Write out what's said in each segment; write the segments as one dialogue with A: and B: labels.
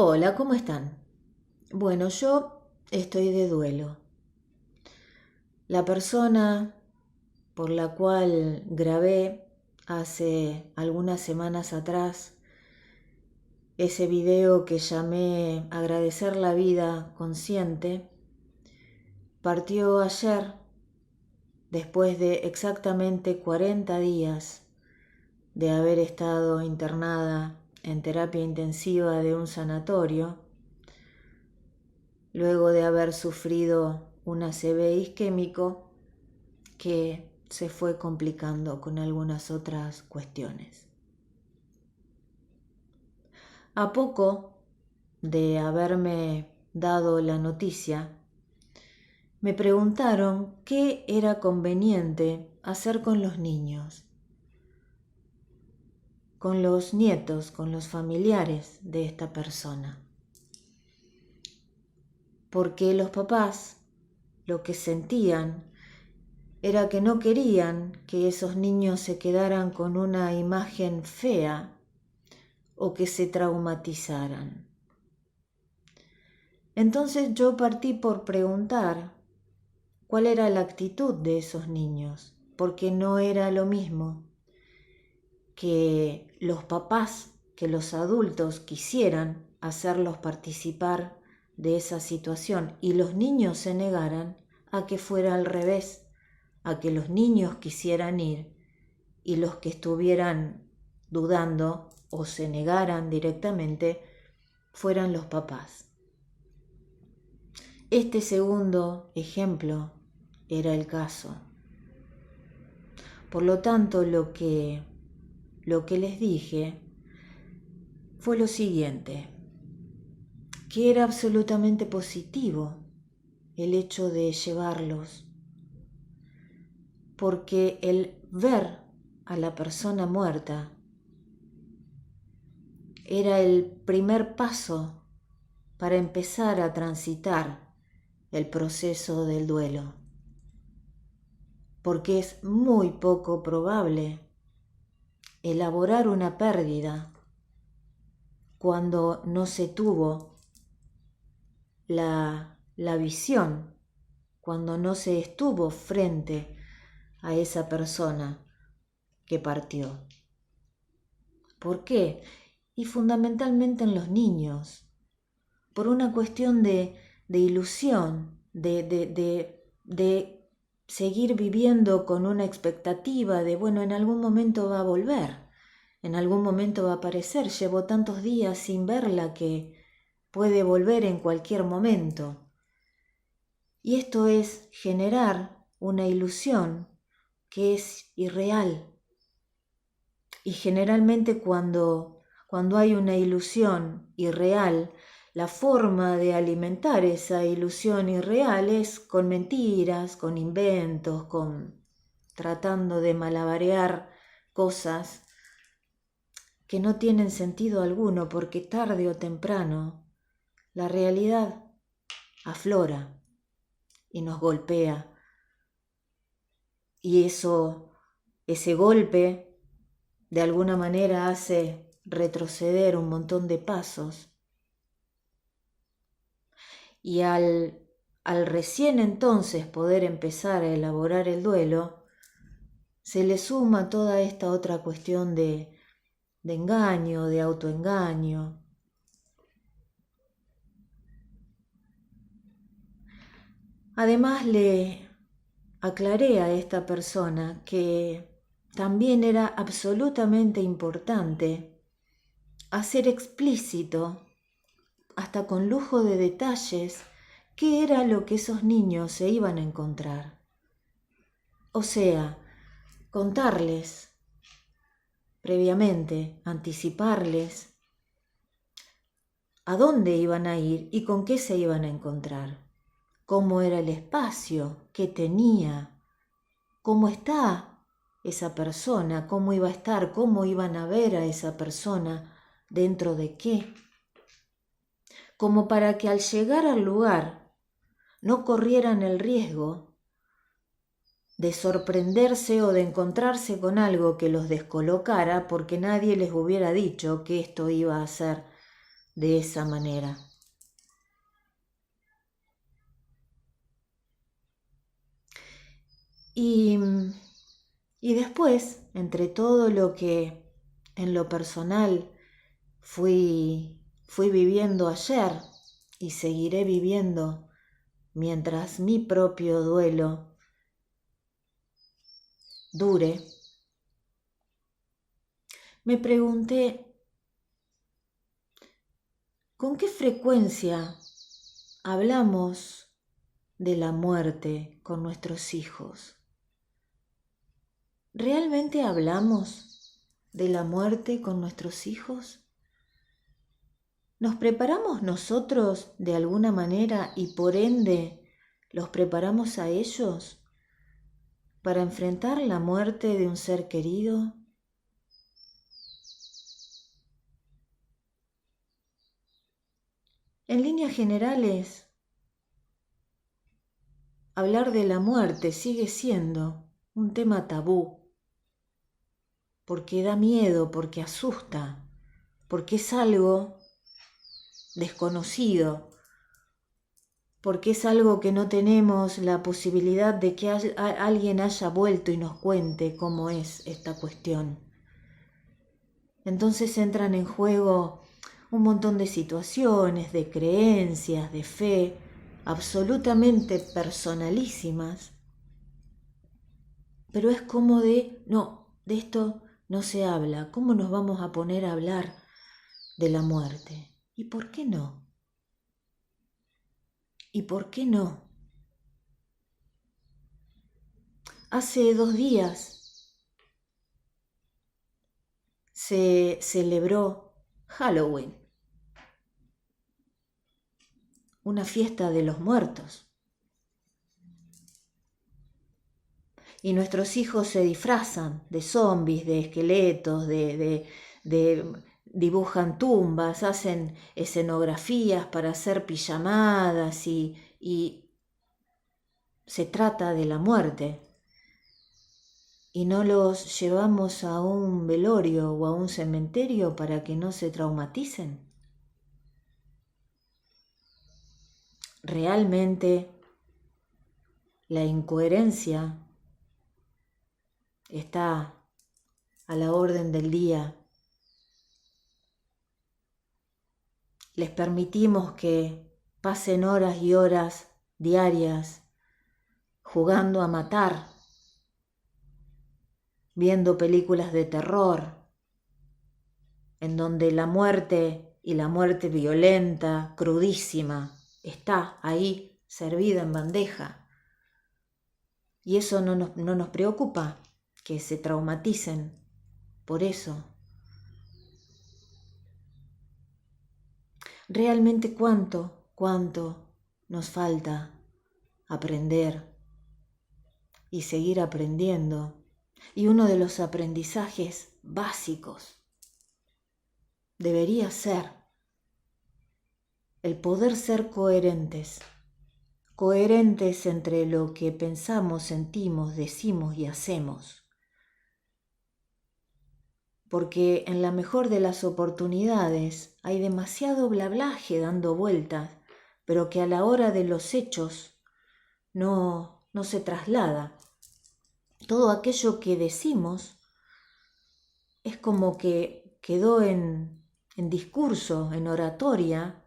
A: Hola, ¿cómo están? Bueno, yo estoy de duelo. La persona por la cual grabé hace algunas semanas atrás ese video que llamé Agradecer la vida consciente, partió ayer después de exactamente 40 días de haber estado internada en terapia intensiva de un sanatorio, luego de haber sufrido un ACV isquémico que se fue complicando con algunas otras cuestiones. A poco de haberme dado la noticia, me preguntaron qué era conveniente hacer con los niños, con los nietos, con los familiares de esta persona. Porque los papás lo que sentían era que no querían que esos niños se quedaran con una imagen fea o que se traumatizaran. Entonces yo partí por preguntar cuál era la actitud de esos niños, porque no era lo mismo que los papás, que los adultos quisieran hacerlos participar de esa situación y los niños se negaran, a que fuera al revés, a que los niños quisieran ir y los que estuvieran dudando o se negaran directamente fueran los papás. Este segundo ejemplo era el caso. Por lo tanto, lo que les dije fue lo siguiente, que era absolutamente positivo el hecho de llevarlos, porque el ver a la persona muerta era el primer paso para empezar a transitar el proceso del duelo, porque es muy poco probable elaborar una pérdida cuando no se tuvo la visión, cuando no se estuvo frente a esa persona que partió. ¿Por qué? Y fundamentalmente en los niños, por una cuestión de ilusión, de seguir viviendo con una expectativa de, bueno, en algún momento va a volver, en algún momento va a aparecer, llevo tantos días sin verla que puede volver en cualquier momento. Y esto es generar una ilusión que es irreal. Y generalmente cuando hay una ilusión irreal, la forma de alimentar esa ilusión irreal es con mentiras, con inventos, tratando de malabarear cosas que no tienen sentido alguno, porque tarde o temprano la realidad aflora y nos golpea. Y ese golpe de alguna manera hace retroceder un montón de pasos. Y al recién entonces poder empezar a elaborar el duelo, se le suma toda esta otra cuestión de engaño, de autoengaño. Además le aclaré a esta persona que también era absolutamente importante hacer explícito, hasta con lujo de detalles, qué era lo que esos niños se iban a encontrar. O sea, contarles previamente, anticiparles a dónde iban a ir y con qué se iban a encontrar, cómo era el espacio, qué tenía, cómo está esa persona, cómo iba a estar, cómo iban a ver a esa persona, dentro de qué, como para que al llegar al lugar no corrieran el riesgo de sorprenderse o de encontrarse con algo que los descolocara porque nadie les hubiera dicho que esto iba a ser de esa manera. Y después, entre todo lo que en lo personal fui viviendo ayer y seguiré viviendo mientras mi propio duelo dure, me pregunté, ¿con qué frecuencia hablamos de la muerte con nuestros hijos? ¿Realmente hablamos de la muerte con nuestros hijos? ¿Nos preparamos nosotros de alguna manera y por ende los preparamos a ellos para enfrentar la muerte de un ser querido? En líneas generales, hablar de la muerte sigue siendo un tema tabú, porque da miedo, porque asusta, porque es algo desconocido, porque es algo que no tenemos la posibilidad de que alguien haya vuelto y nos cuente cómo es esta cuestión. Entonces entran en juego un montón de situaciones, de creencias, de fe, absolutamente personalísimas, pero es como no, de esto no se habla. ¿Cómo nos vamos a poner a hablar de la muerte? ¿Y por qué no? ¿Y por qué no? Hace 2 días se celebró Halloween, una fiesta de los muertos. Y nuestros hijos se disfrazan de zombies, de esqueletos, dibujan tumbas, hacen escenografías para hacer pijamadas y se trata de la muerte. Y no los llevamos a un velorio o a un cementerio para que no se traumaticen. Realmente la incoherencia está a la orden del día. Les permitimos que pasen horas y horas diarias jugando a matar, viendo películas de terror, en donde la muerte y la muerte violenta, crudísima, está ahí servida en bandeja. Y eso no nos preocupa, que se traumaticen por eso. Realmente cuánto nos falta aprender y seguir aprendiendo. Y uno de los aprendizajes básicos debería ser el poder ser coherentes entre lo que pensamos, sentimos, decimos y hacemos. Porque en la mejor de las oportunidades hay demasiado blablaje dando vueltas, pero que a la hora de los hechos no se traslada. Todo aquello que decimos es como que quedó en discurso, en oratoria,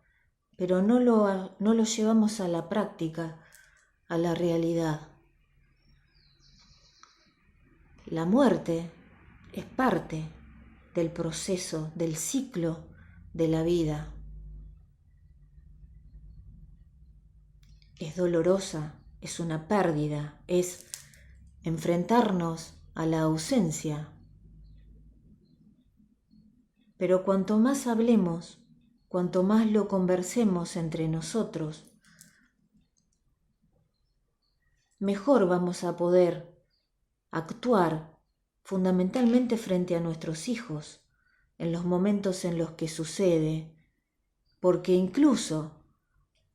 A: pero no lo llevamos a la práctica, a la realidad. La muerte es parte del proceso, del ciclo de la vida. Es dolorosa, es una pérdida, es enfrentarnos a la ausencia. Pero cuanto más hablemos, cuanto más lo conversemos entre nosotros, mejor vamos a poder actuar fundamentalmente frente a nuestros hijos en los momentos en los que sucede, porque incluso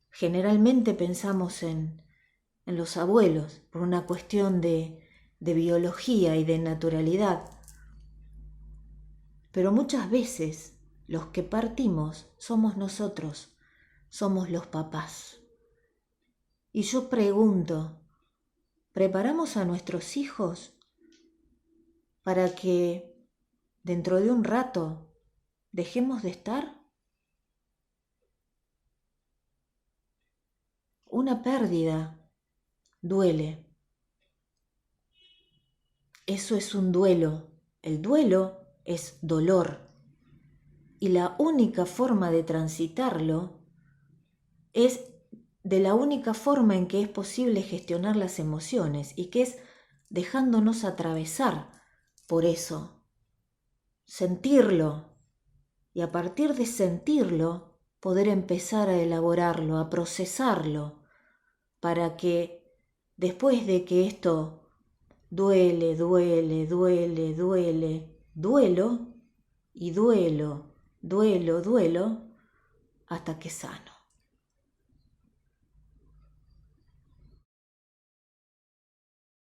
A: generalmente pensamos en los abuelos por una cuestión de biología y de naturalidad, pero muchas veces los que partimos somos nosotros, somos los papás. Y yo pregunto, ¿preparamos a nuestros hijos para que dentro de un rato dejemos de estar? Una pérdida duele. Eso es un duelo. El duelo es dolor. Y la única forma de transitarlo es de la única forma en que es posible gestionar las emociones y que es dejándonos atravesar por eso, sentirlo y a partir de sentirlo poder empezar a elaborarlo, a procesarlo para que después de que esto duele, duelo y duelo, duelo, hasta que sano.